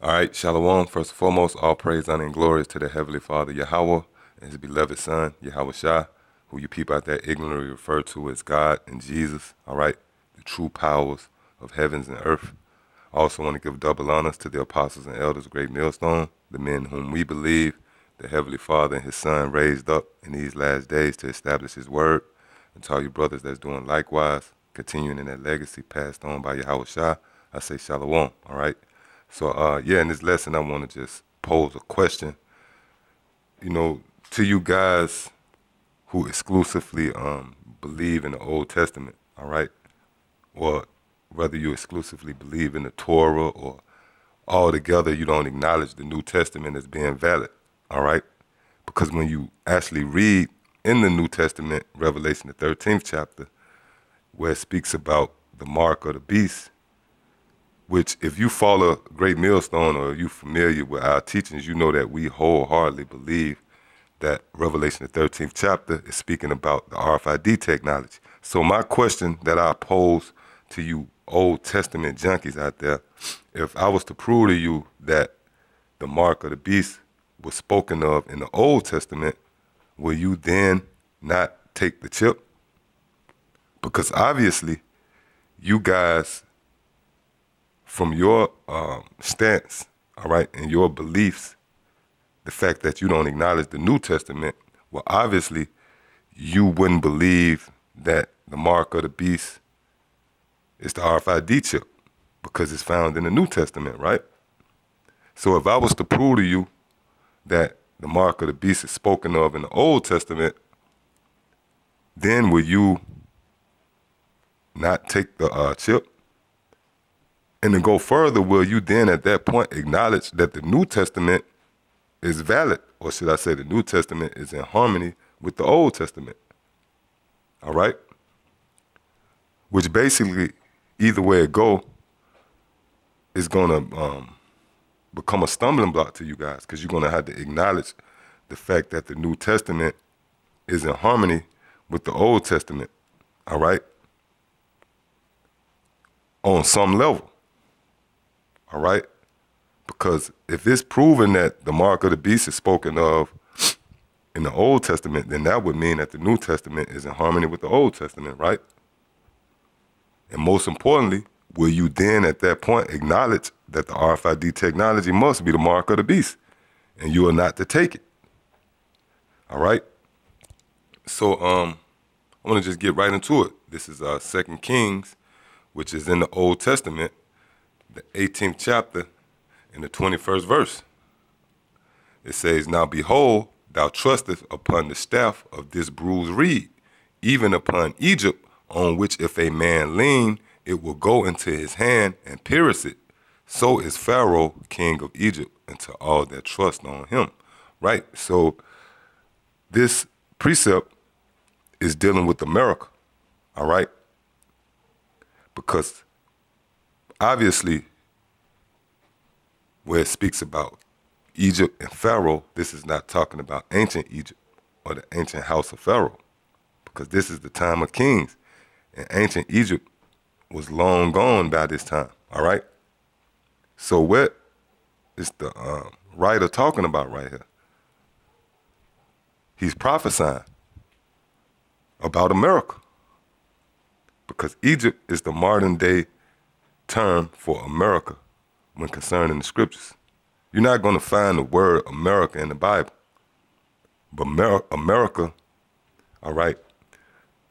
All right, Shalom. First and foremost, all praise, honor, and glory is to the Heavenly Father, Yahweh, and His beloved Son, Yahweh Shah, who you people out there ignorantly refer to as God and Jesus. All right, the true powers of heavens and earth. I also want to give double honors to the apostles and elders of Great Millstone, the men whom we believe the Heavenly Father and His Son raised up in these last days to establish His word. And to all you brothers that's doing likewise, continuing in that legacy passed on by Yahweh Shah, I say Shalom. All right. So, in this lesson, I want to just pose a question, to you guys who exclusively believe in the Old Testament, all right? Or whether you exclusively believe in the Torah or altogether you don't acknowledge the New Testament as being valid, all right? Because when you actually read in the New Testament, Revelation, the 13th chapter, where it speaks about the mark of the beast, which if you follow Great Millstone or you familiar with our teachings, you know that we wholeheartedly believe that Revelation, the 13th chapter, is speaking about the RFID technology. So my question that I pose to you Old Testament junkies out there, if I was to prove to you that the mark of the beast was spoken of in the Old Testament, will you then not take the chip? Because obviously you guys, from your stance, all right, and your beliefs, the fact that you don't acknowledge the New Testament, well, obviously, you wouldn't believe that the mark of the beast is the RFID chip because it's found in the New Testament, right? So if I was to prove to you that the mark of the beast is spoken of in the Old Testament, then will you not take the chip? And to go further, will you then at that point acknowledge that the New Testament is valid? Or should I say the New Testament is in harmony with the Old Testament? All right? Which basically, either way it go, is going to become a stumbling block to you guys because you're going to have to acknowledge the fact that the New Testament is in harmony with the Old Testament. All right? On some level. All right? Because if it's proven that the mark of the beast is spoken of in the Old Testament, then that would mean that the New Testament is in harmony with the Old Testament, right? And most importantly, will you then at that point acknowledge that the RFID technology must be the mark of the beast and you are not to take it? All right? So I want to just get right into it. This is 2 Kings, which is in the Old Testament, the 18th chapter, in the 21st verse. It says, "Now behold, thou trustest upon the staff of this bruised reed, even upon Egypt, on which if a man lean, it will go into his hand and pierce it. So is Pharaoh, king of Egypt, unto all that trust on him." Right? So this precept is dealing with America. All right? Because obviously, where it speaks about Egypt and Pharaoh, this is not talking about ancient Egypt or the ancient house of Pharaoh, because this is the time of kings, and ancient Egypt was long gone by this time, all right? So what is the writer talking about right here? He's prophesying about America, because Egypt is the modern day term for America when concerning the scriptures. You're not going to find the word America in the Bible. But America, all right,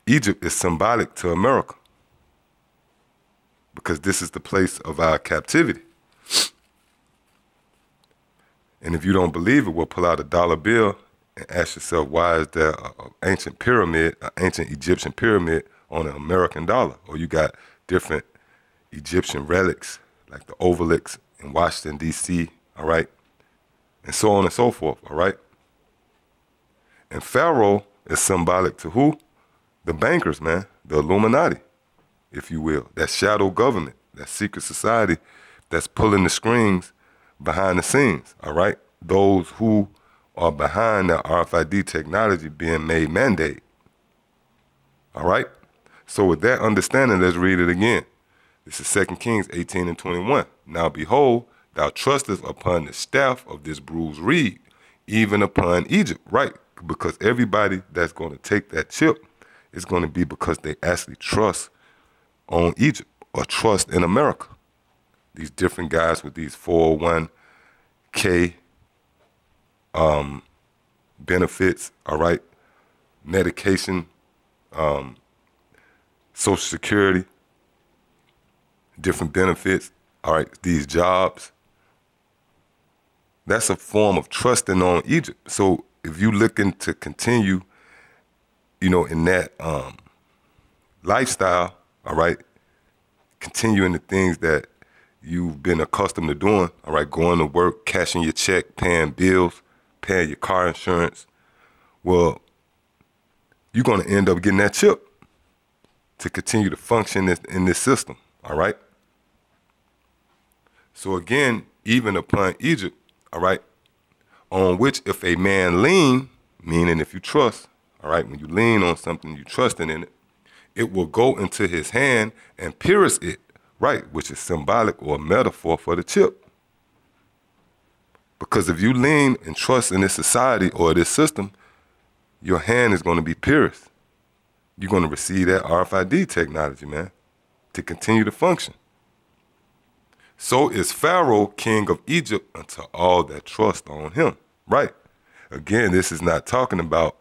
Egypt is symbolic to America because this is the place of our captivity. And if you don't believe it, we'll pull out a dollar bill and ask yourself, why is there an ancient pyramid, an ancient Egyptian pyramid on an American dollar? Or you got different Egyptian relics like the obelisks in Washington, D.C., all right? And so on and so forth, all right? And Pharaoh is symbolic to who? The bankers, man, the Illuminati, if you will, that shadow government, that secret society that's pulling the strings behind the scenes, all right? Those who are behind the RFID technology being made mandate, all right? So with that understanding, let's read it again. This is 2 Kings 18 and 21. "Now behold, thou trustest upon the staff of this bruised reed, even upon Egypt, right? Because everybody that's going to take that chip is going to be because they actually trust on Egypt or trust in America. These different guys with these 401k benefits, all right, medication, Social Security, different benefits, all right, these jobs. That's a form of trusting on Egypt. So if you looking to continue, in that lifestyle, all right, continuing the things that you've been accustomed to doing, all right, going to work, cashing your check, paying bills, paying your car insurance, well, you're going to end up getting that chip to continue to function in this system, all right? So again, even upon Egypt, all right, on which if a man lean, meaning if you trust, all right, when you lean on something, you trusting in it, it will go into his hand and pierce it, right, which is symbolic or a metaphor for the chip. Because if you lean and trust in this society or this system, your hand is going to be pierced. You're going to receive that RFID technology, man, to continue to function. So is Pharaoh, king of Egypt, unto all that trust on him, right? Again, this is not talking about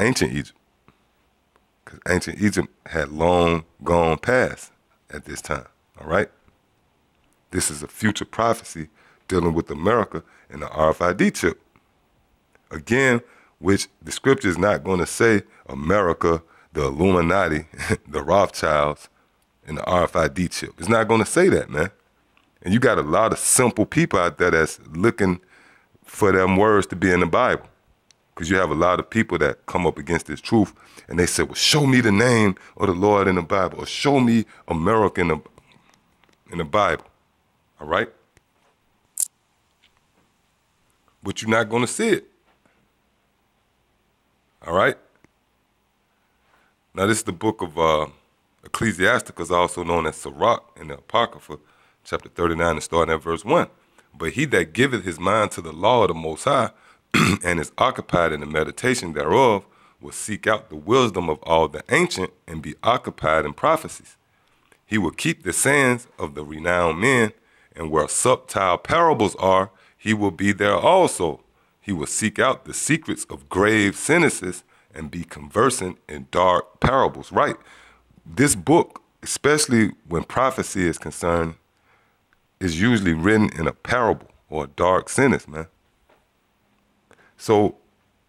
ancient Egypt, because ancient Egypt had long gone past at this time, all right? This is a future prophecy dealing with America and the RFID chip. Again, which the scripture is not going to say America, the Illuminati, the Rothschilds, and the RFID chip. It's not going to say that, man. And you got a lot of simple people out there that's looking for them words to be in the Bible. Because you have a lot of people that come up against this truth and they say, well, show me the name of the Lord in the Bible, or show me America in the Bible, all right? But you're not going to see it, all right? Now, this is the book of Ecclesiasticus, also known as Sirach in the Apocrypha, chapter 39, and starting at verse 1. But he that giveth his mind to the law of the Most High and is occupied in the meditation thereof will seek out the wisdom of all the ancient and be occupied in prophecies. He will keep the sayings of the renowned men, and where subtile parables are, he will be there also. He will seek out the secrets of grave sentences and be conversant in dark parables. Right? This book, especially when prophecy is concerned, is usually written in a parable or a dark sentence, man. So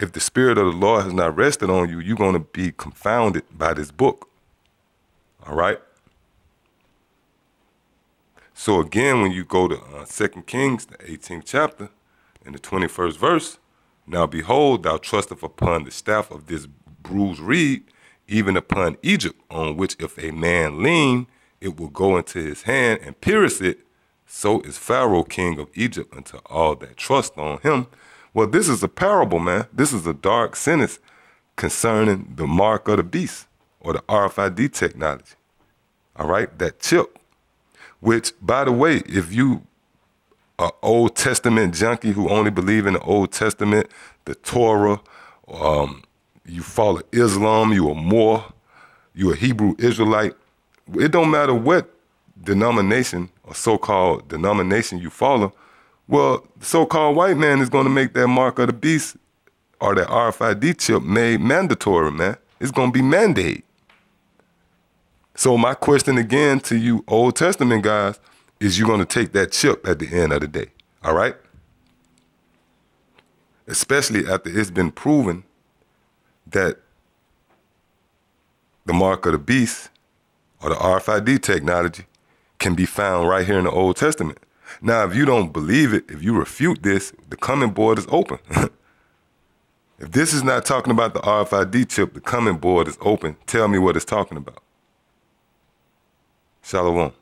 if the Spirit of the Lord has not rested on you, you're going to be confounded by this book, all right? So again, when you go to 2 Kings, the 18th chapter, in the 21st verse, now behold, thou trusteth upon the staff of this bruised reed, even upon Egypt, on which if a man lean, it will go into his hand and pierce it. So is Pharaoh, king of Egypt, unto all that trust on him. Well, this is a parable, man. This is a dark sentence concerning the mark of the beast, or the RFID technology, all right, that chip, which, by the way, if you are Old Testament junkie who only believe in the Old Testament, the Torah, you follow Islam, you are Moor, you a Hebrew Israelite, it don't matter what denomination or so-called denomination you follow, well, the so-called white man is going to make that mark of the beast or that RFID chip made mandatory, man. It's going to be mandated. So my question again to you Old Testament guys is, you're going to take that chip at the end of the day, all right? Especially after it's been proven that the mark of the beast or the RFID technology can be found right here in the Old Testament. Now, if you don't believe it, if you refute this, the coming board is open. If this is not talking about the RFID chip, the coming board is open. Tell me what it's talking about. Shalom.